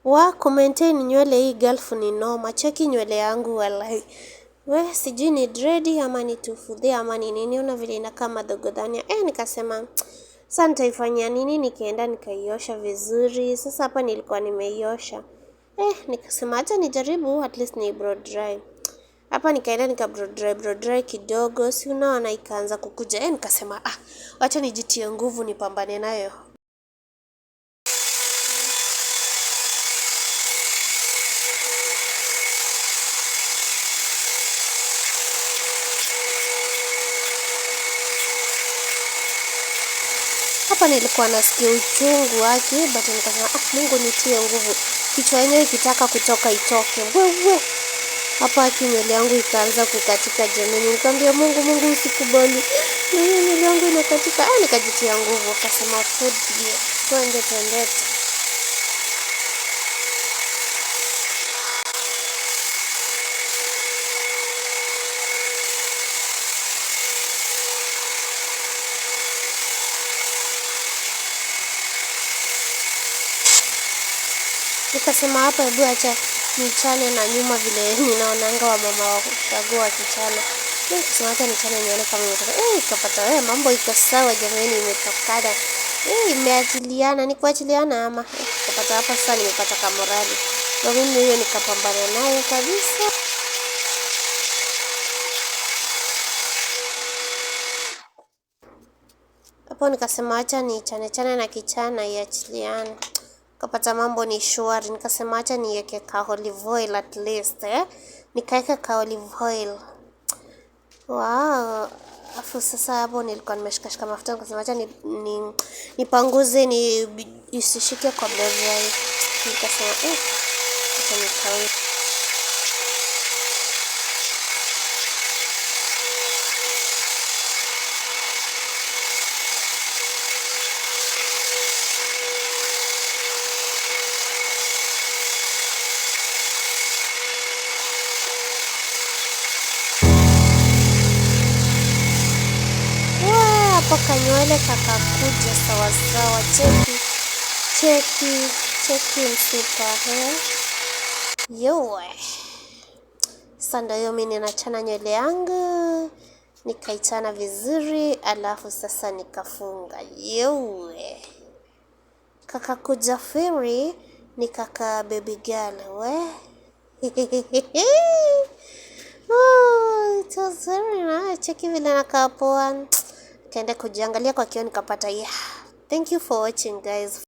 Kumaintain nywele hii girlf ni noma. Cheki nywele yangu walai. Sijui ni dreadi ama ni tufudhi ama ni nini, una vile inakaa madhogodhania. Nikasema sasa nitaifanyia nini, nikaenda nikaiosha vizuri. Sasa hapa nilikuwa nimeiosha. Nikasema acha nijaribu at least ni blow dry. Hapa nikaenda nika blow dry kidogo. Si unaona ikaanza kukuja. Nikasema wacha nijitie nguvu nipambane nayo. Hapa nilikuwa nasikia uchungu wake, but nikasema Mungu nitie nguvu. Kichwa yenyewe ikitaka kutoka itoke. Wewe. Hapa nywele yangu ikaanza kukatika jamani. Nikamwambia Mungu usikubali. Nywele yangu inakatika. Nikajitia nguvu. Akasema food dear. Twende. Nikasema hapa hebu acha nichane na nyuma vile ninaonanga wa mama wa kushago wa kichana. Nikasema acha nichane nione kama imetoka. Ikapata mambo iko sawa jamani, imetokana. Imeachiliana, ni kuachiliana ama. Ikapata hapa sasa nimepata kamorali. Na mimi hiyo nikapambana nayo kabisa. Hapo nikasema acha nichane na kichana iachiliane. Kapata mambo ni shwari. Nikasema acha niweke ka olive oil at least. Nikaeka ka olive oil. Wow. Afu sasa hapo nilikuwa nimeshikashika mafuta. Nikasema acha nipanguze isishike kwa blow. Nikasema acha nikawe. Kanywele kakakuja sawa. Cheki msupa. Yowe. Sasa ndio hiyo mimi ninachana nywele yangu. Nikaichana vizuri, alafu sasa nikafunga. Yowe. Kakakuja fairy ni kaka baby girl. It was very nice. Cheki vile nakaa poa. Kaenda kujiangalia kwa kioo nikapata. Thank you for watching guys.